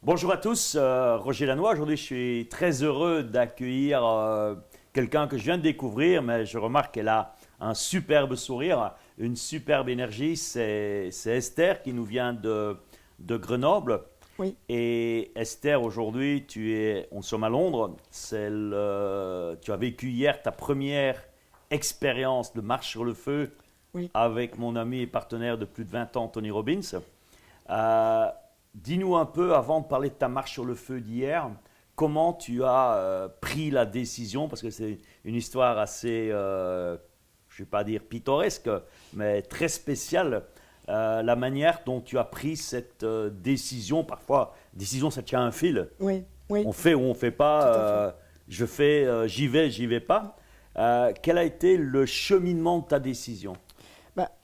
Bonjour à tous, Roger Lannoy. Aujourd'hui, je suis très heureux d'accueillir quelqu'un que je viens de découvrir, mais je remarque qu'elle a un superbe sourire, une superbe énergie. C'est Esther qui nous vient de Grenoble. Oui, Et Esther, aujourd'hui, on sommes à Londres. Tu as vécu hier ta première expérience de marche sur le feu oui. avec mon ami et partenaire de plus de 20 ans, Tony Robbins. Euh, Dis-nous un peu, avant de parler de ta marche sur le feu d'hier, comment tu as pris la décision, parce que c'est une histoire assez, je ne vais pas dire pittoresque, mais très spéciale, la manière dont tu as pris cette décision. Parfois, décision, ça tient un fil. Oui, oui, On fait ou on ne fait tout à fait. pas, je fais, j'y vais pas. Quel a été le cheminement de ta décision?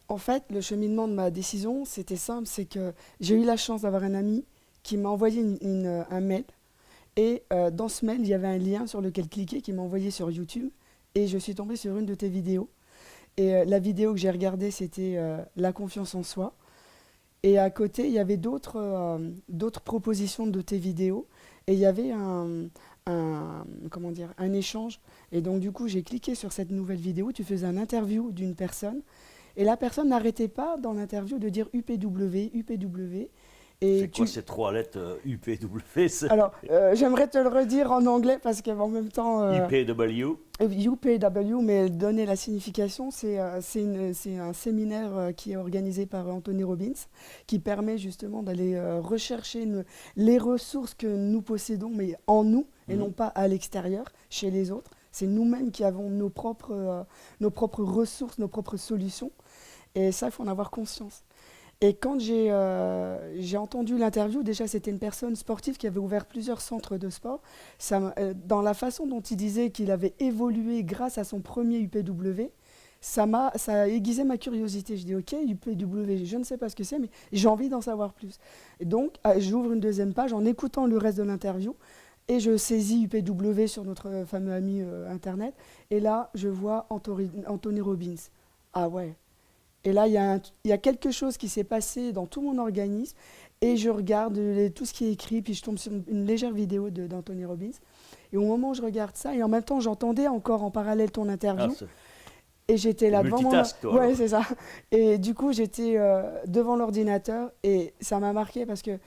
En fait, le cheminement de ma décision, c'était simple, c'est que j'ai eu la chance d'avoir un ami qui m'a envoyé un mail. Et dans ce mail, il y avait un lien sur lequel cliquer qui m'a envoyé sur YouTube. Et je suis tombée sur une de tes vidéos. Et la vidéo que j'ai regardée, c'était la confiance en soi. Et à côté, il y avait d'autres propositions de tes vidéos. Et il y avait comment dire, un échange. Et donc, du coup, j'ai cliqué sur cette nouvelle vidéo. Tu faisais un interview d'une personne. Et la personne n'arrêtait pas dans l'interview de dire UPW, UPW. C'est quoi ces trois lettres UPW? Alors, j'aimerais te le redire en anglais parce qu'en même temps, UPW? UPW, mais donner la signification, c'est un séminaire qui est organisé par Anthony Robbins, qui permet justement d'aller rechercher les ressources que nous possédons, mais en nous, et non pas à l'extérieur, chez les autres. C'est nous-mêmes qui avons nos propres ressources, nos propres solutions. Et ça, il faut en avoir conscience. Et quand j'ai entendu l'interview, déjà c'était une personne sportive qui avait ouvert plusieurs centres de sport. Dans la façon dont il disait qu'il avait évolué grâce à son premier UPW, ça a aiguisé ma curiosité. Je dis ok, UPW, je ne sais pas ce que c'est, mais j'ai envie d'en savoir plus. Et donc j'ouvre une deuxième page en écoutant le reste de l'interview et je saisis UPW sur notre fameux ami Internet. Et là, je vois Anthony Robbins. Ah ouais. Et là, il y a quelque chose qui s'est passé dans tout mon organisme et je regarde tout ce qui est écrit, puis je tombe sur une légère vidéo d'Anthony Robbins. Et au moment où je regarde ça, et en même temps, j'entendais encore en parallèle ton interview. Et j'étais là devant multitask, toi, Ouais, alors. c'est ça. Et du coup, j'étais devant l'ordinateur et ça m'a marqué parce que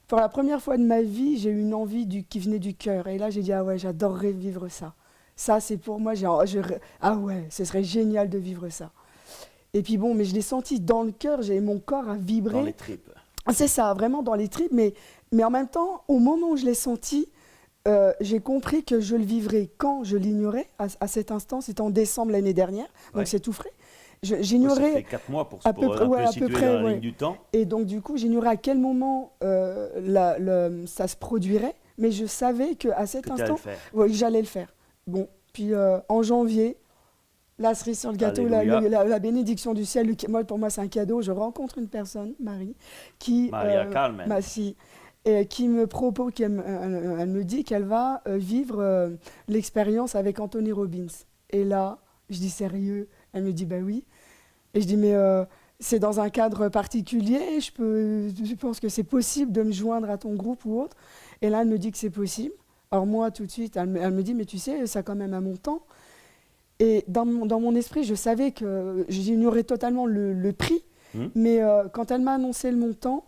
pour la première fois de ma vie, j'ai eu une envie qui venait du cœur. Et là, j'ai dit, ah ouais, j'adorerais vivre ça. Ça, c'est pour moi, ah ouais, ce serait génial de vivre ça. Et puis bon, mais je l'ai senti dans le cœur, mon corps a vibré. Dans les tripes. C'est ça, vraiment dans les tripes, mais en même temps, au moment où je l'ai senti, j'ai compris que je le vivrais quand je l'ignorais, à cet instant, c'était en décembre l'année dernière, donc Ouais. c'est tout frais. Ça J'ignorais fait 4 mois pour à peu près, un ouais, peu à peu situer près, dans la ligne ouais. du temps. Et donc du coup, j'ignorais à quel moment ça se produirait, mais je savais qu'à cet Que tu allais le instant, faire. ouais, j'allais le faire. Bon, puis en janvier, la cerise sur le gâteau, Alléluia. la bénédiction du ciel, pour moi c'est un cadeau. Je rencontre une personne, Marie, qui, Maria Calmen. qui me propose, elle me dit qu'elle va vivre l'expérience avec Anthony Robbins. Et là, je dis sérieux? Elle me dit bah oui. Et je dis mais c'est dans un cadre particulier, je pense que c'est possible de me joindre à ton groupe ou autre. Et là, elle me dit que c'est possible. Alors moi, tout de suite, elle me dit mais tu sais, ça a quand même un montant. Et dans mon esprit, je savais que j'ignorais totalement le prix, Hmm. mais quand elle m'a annoncé le montant,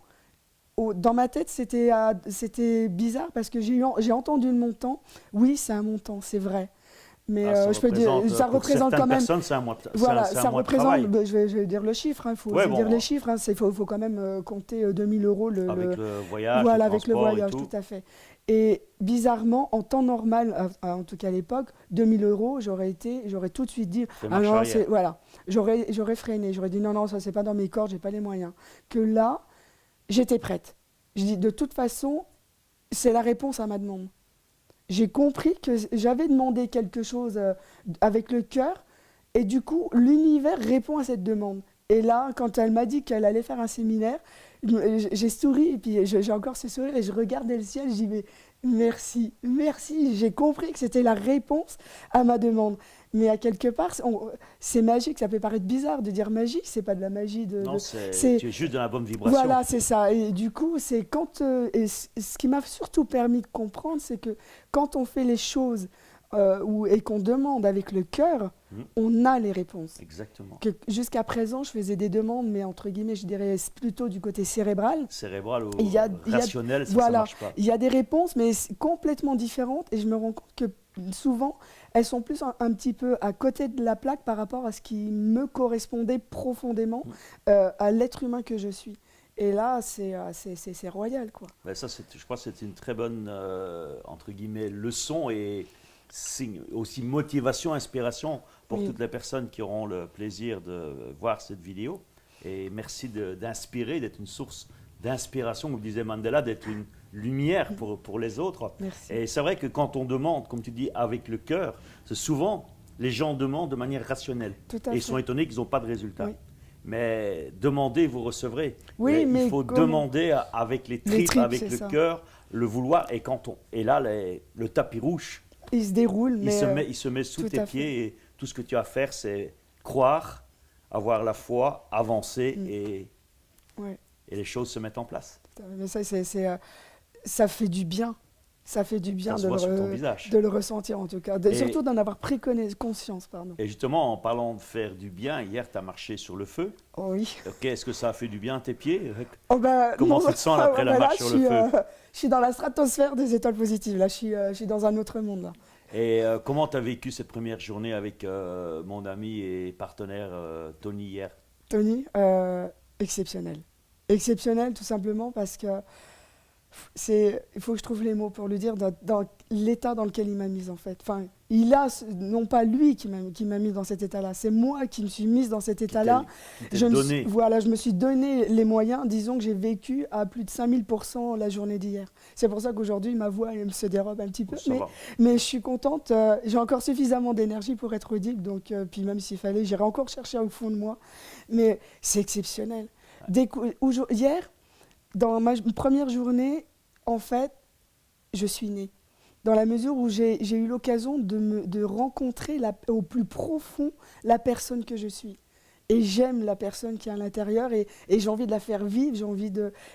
dans ma tête, c'était bizarre parce que j'ai entendu le montant. Oui, c'est un montant, c'est vrai. Mais je peux dire, ça pour représente certaines quand même. personnes, c'est un mois, Voilà, c'est un ça mois de représente, travail. je vais dire le chiffre, il faut Ouais, aussi dire bon, les chiffres. Il faut quand même compter 2000 euros avec le voyage, le voilà, avec le transport et voyage, tout. tout à fait. Et bizarrement, en temps normal, en tout cas à l'époque, 2000 euros, j'aurais tout de suite dit, C'est ah marche non, arrière. voilà, j'aurais freiné, j'aurais dit non, non, ça c'est pas dans mes cordes, j'ai pas les moyens. Que là, j'étais prête. Je dis, de toute façon, c'est la réponse à ma demande. J'ai compris que j'avais demandé quelque chose avec le cœur, et du coup, l'univers répond à cette demande. Et là, quand elle m'a dit qu'elle allait faire un séminaire, j'ai souri et puis j'ai encore ce sourire et je regardais le ciel, je dis mais merci, merci, j'ai compris que c'était la réponse à ma demande. Mais à quelque part, c'est magique, ça peut paraître bizarre de dire magique, c'est pas de la magie Non, tu es juste dans la bonne vibration. Voilà, c'est ça. Et du coup, c'est quand ce qui m'a surtout permis de comprendre, c'est que quand on fait les choses et qu'on demande avec le cœur, on a les réponses. Exactement. Jusqu'à présent, je faisais des demandes, mais entre guillemets, je dirais plutôt du côté cérébral. Cérébral ou rationnel, ça voilà, marche pas. Il y a des réponses, mais complètement différentes. Et je me rends compte que souvent, elles sont plus un petit peu à côté de la plaque par rapport à ce qui me correspondait profondément à l'être humain que je suis. Et là, c'est royal, quoi. Ben ça, je crois que c'est une très bonne, entre guillemets, leçon et aussi motivation, inspiration pour toutes les personnes qui auront le plaisir de voir cette vidéo. Et merci d'inspirer, d'être une source d'inspiration, comme disait Mandela, d'être une lumière pour les autres. Merci. Et c'est vrai que quand on demande, comme tu dis, avec le cœur, c'est souvent, les gens demandent de manière rationnelle. Et ils sont étonnés qu'ils n'ont pas de résultat. Oui. Mais demandez, vous recevrez. Oui, mais il faut demander avec les tripes, avec le cœur, le vouloir. Et là, le tapis rouge, il se déroule. Il se met sous tes pieds. Et tout ce que tu as à faire, c'est croire, avoir la foi, avancer et les choses se mettent en place. Mais ça fait du bien. Ça fait du bien de le ressentir en tout cas, surtout d'en avoir pris conscience. Pardon. Et justement, en parlant de faire du bien, hier tu as marché sur le feu. Oh oui. Est-ce que ça a fait du bien à tes pieds? Comment tu te sens après la marche sur le feu? Je suis dans la stratosphère des étoiles positives, là je suis dans un autre monde. Là. Et comment tu as vécu cette première journée avec mon ami et partenaire Tony hier? Tony, exceptionnel. Exceptionnel tout simplement parce que il faut que je trouve les mots pour le dire, dans l'état dans lequel il m'a mise en fait. Enfin, non pas lui qui m'a mis dans cet état-là, c'est moi qui me suis mise dans cet état-là. Je me suis donné les moyens, disons que j'ai vécu à plus de 5000% la journée d'hier. C'est pour ça qu'aujourd'hui ma voix elle se dérobe un petit peu, mais je suis contente, j'ai encore suffisamment d'énergie pour être audible, donc puis même s'il fallait, j'irai encore chercher au fond de moi, mais c'est exceptionnel. Hier, dans ma première journée, en fait, je suis née. Dans la mesure où j'ai eu l'occasion de rencontrer au plus profond la personne que je suis. Et j'aime la personne qui est à l'intérieur et j'ai envie de la faire vivre,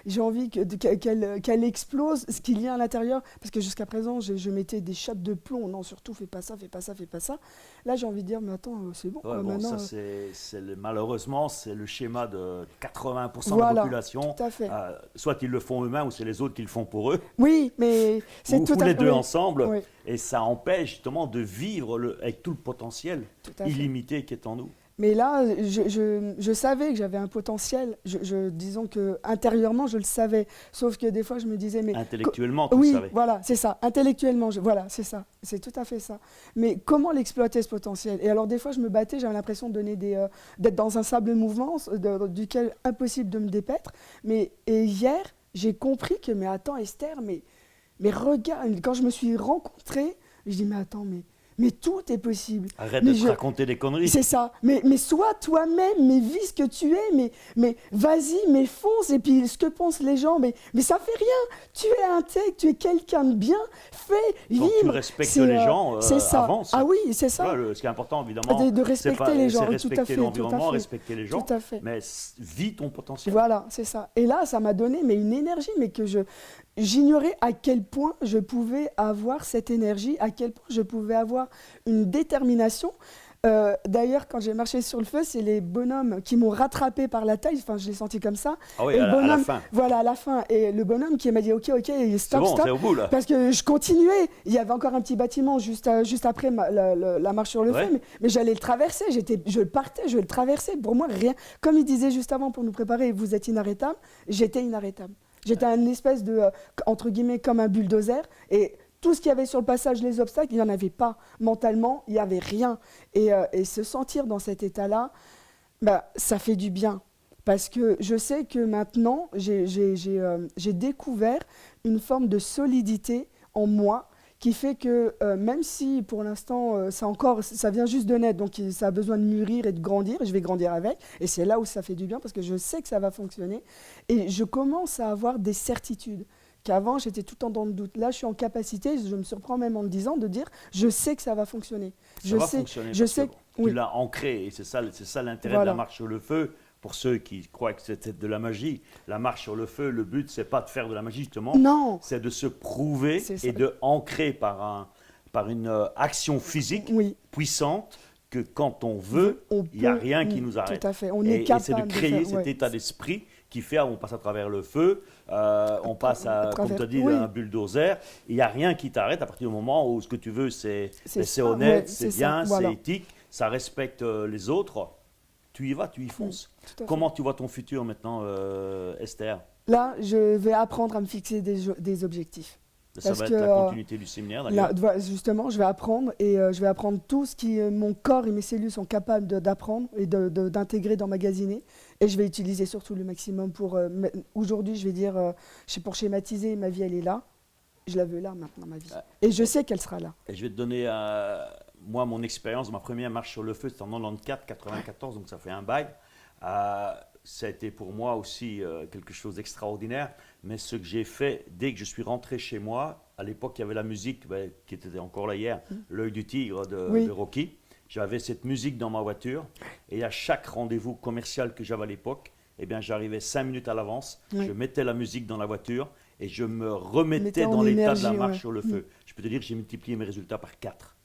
j'ai envie qu'elle explose ce qu'il y a à l'intérieur. Parce que jusqu'à présent, je mettais des chapes de plomb. Non, surtout, fais pas ça, fais pas ça, fais pas ça. Là, j'ai envie de dire, mais attends, c'est bon. Maintenant, ça, malheureusement, c'est le schéma de 80% de la population. Tout à fait. Soit ils le font eux-mêmes ou c'est les autres qui le font pour eux. Oui, mais c'est tout à fait. Ou les deux ensemble. Oui. Et ça empêche justement de vivre avec tout le potentiel illimité qui est en nous. Mais là, je savais que j'avais un potentiel. Disons que intérieurement, je le savais. Sauf que des fois, je me disais, mais intellectuellement, tu le savais. Voilà, c'est ça. Intellectuellement, voilà, c'est ça. C'est tout à fait ça. Mais comment l'exploiter ce potentiel? Et alors, des fois, je me battais. J'avais l'impression de d'être dans un sable mouvant duquel impossible de me dépaître. Et hier, j'ai compris que, mais attends, Esther, mais regarde. Quand je me suis rencontrée, je dis, mais attends, mais tout est possible. Arrête de te raconter des conneries. C'est ça. Mais sois toi-même, mais vis ce que tu es, mais vas-y, mais fonce. Et puis ce que pensent les gens, mais ça fait rien. Tu es intègre, tu es quelqu'un de bien. Fais, vibre. Tu respectes les gens, avance. Ah oui, c'est ça. Ce qui est important, évidemment, de respecter les gens. C'est respecter l'environnement, respecter les gens. Tout à fait. Mais vis ton potentiel. Voilà, c'est ça. Et là, ça m'a donné une énergie, mais que j'ignorais à quel point je pouvais avoir cette énergie, à quel point je pouvais avoir une détermination. D'ailleurs, quand j'ai marché sur le feu, c'est les bonhommes qui m'ont rattrapé par la taille. Enfin, je l'ai senti comme ça. Ah oui, à la fin. Voilà, à la fin. Et le bonhomme qui m'a dit OK, stop, c'est au bout, là. Parce que je continuais. Il y avait encore un petit bâtiment juste après la marche sur le feu, mais j'allais le traverser. Je le traversais. Pour moi, rien. Comme il disait juste avant pour nous préparer, vous êtes inarrêtable. J'étais inarrêtable. J'étais une espèce de, entre guillemets, comme un bulldozer. Et tout ce qu'il y avait sur le passage, les obstacles, il n'y en avait pas. Mentalement, il n'y avait rien. Et se sentir dans cet état-là, ça fait du bien. Parce que je sais que maintenant, j'ai découvert une forme de solidité en moi qui fait que même si pour l'instant ça vient juste de naître, donc ça a besoin de mûrir et de grandir, et je vais grandir avec, et c'est là où ça fait du bien parce que je sais que ça va fonctionner, et je commence à avoir des certitudes. Qu'avant, j'étais tout le temps dans le doute. Là, je suis en capacité, je me surprends même en le disant, de dire, je sais que ça va fonctionner. Ça va fonctionner je parce sais, que oui, tu l'as ancré et c'est ça l'intérêt de la voilà, marche sur le feu. Pour ceux qui croient que c'était de la magie, la marche sur le feu, le but, c'est pas de faire de la magie justement, non, c'est de se prouver c'est ça, et de ancrer par une action physique oui, puissante que quand on veut, on il n'y a peut, rien qui nous tout arrête. à fait, on est Et c'est de capable de créer faire, cet ouais, état d'esprit qui fait, on passe à travers le feu, on passe à comme travers, tu as dit, oui, un bulldozer, il n'y a rien qui t'arrête à partir du moment où ce que tu veux, c'est c'est c'est ça, honnête, ouais, c'est c'est ça, bien, c'est voilà, éthique, ça respecte les autres. Tu y vas, tu y fonces. tout à fait. Comment tu vois ton futur maintenant, Esther? Là, je vais apprendre à me fixer des objectifs. Ça Parce va que être la continuité du séminaire là, d'ailleurs. justement, je vais apprendre et je vais apprendre tout ce que mon corps et mes cellules sont capables d'apprendre et d'intégrer, d'emmagasiner. Et je vais utiliser surtout le maximum pour... aujourd'hui, je vais dire, pour schématiser, ma vie, elle est là. Je la veux là maintenant, ma vie. Et je sais qu'elle sera là. Et je vais te donner, moi, mon expérience. Ma première marche sur le feu, c'était en 94, 94, donc ça fait un bail. Ça a été pour moi aussi quelque chose d'extraordinaire. Mais ce que j'ai fait, dès que je suis rentré chez moi, à l'époque, il y avait la musique qui était encore là hier, L'œil du tigre Oui, de Rocky. J'avais cette musique dans ma voiture. Et à chaque rendez-vous commercial que j'avais à l'époque, eh bien, j'arrivais 5 minutes à l'avance. oui. Je mettais la musique dans la voiture et je me Mettez remettais en dans l'état de la énergie, marche ouais. sur le feu. Je peux te dire que j'ai multiplié mes résultats par 4.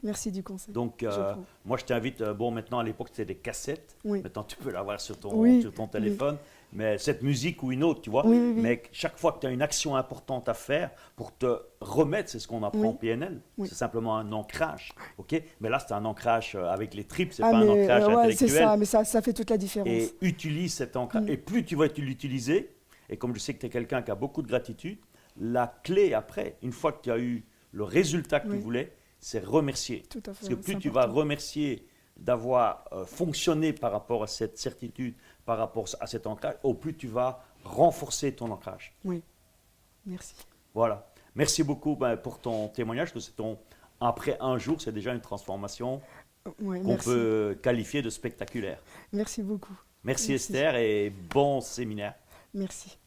Merci du conseil. Donc, Je prends. moi, je t'invite. Bon, maintenant, à l'époque, c'était des cassettes. Oui, Maintenant, tu peux l'avoir sur oui, sur ton oui, téléphone. Mais cette musique ou une autre, tu vois. oui, oui, oui, Mais chaque fois que tu as une action importante à faire pour te remettre, c'est ce qu'on apprend oui, en PNL. oui. C'est simplement un ancrage. Ok. Mais là, c'est un ancrage avec les tripes, c'est Ah, pas un mais ancrage ouais, c'est intellectuel. ça, mais ça fait toute la différence. Et utilise cet ancrage. Mm. Et plus tu vas l'utiliser, et comme je sais que tu es quelqu'un qui a beaucoup de gratitude, la clé après, une fois que tu as eu le résultat que tu Oui, voulais, c'est remercier. tout à Parce fait, que c'est plus tu vas important. remercier d'avoir fonctionné par rapport à cette certitude, par rapport à cet ancrage, au plus tu vas renforcer ton ancrage. Oui, merci. Voilà. Merci beaucoup pour ton témoignage, que après un jour, c'est déjà une transformation Ouais, qu'on merci. peut qualifier de spectaculaire. Merci beaucoup. Merci Merci. Esther et bon séminaire. Merci.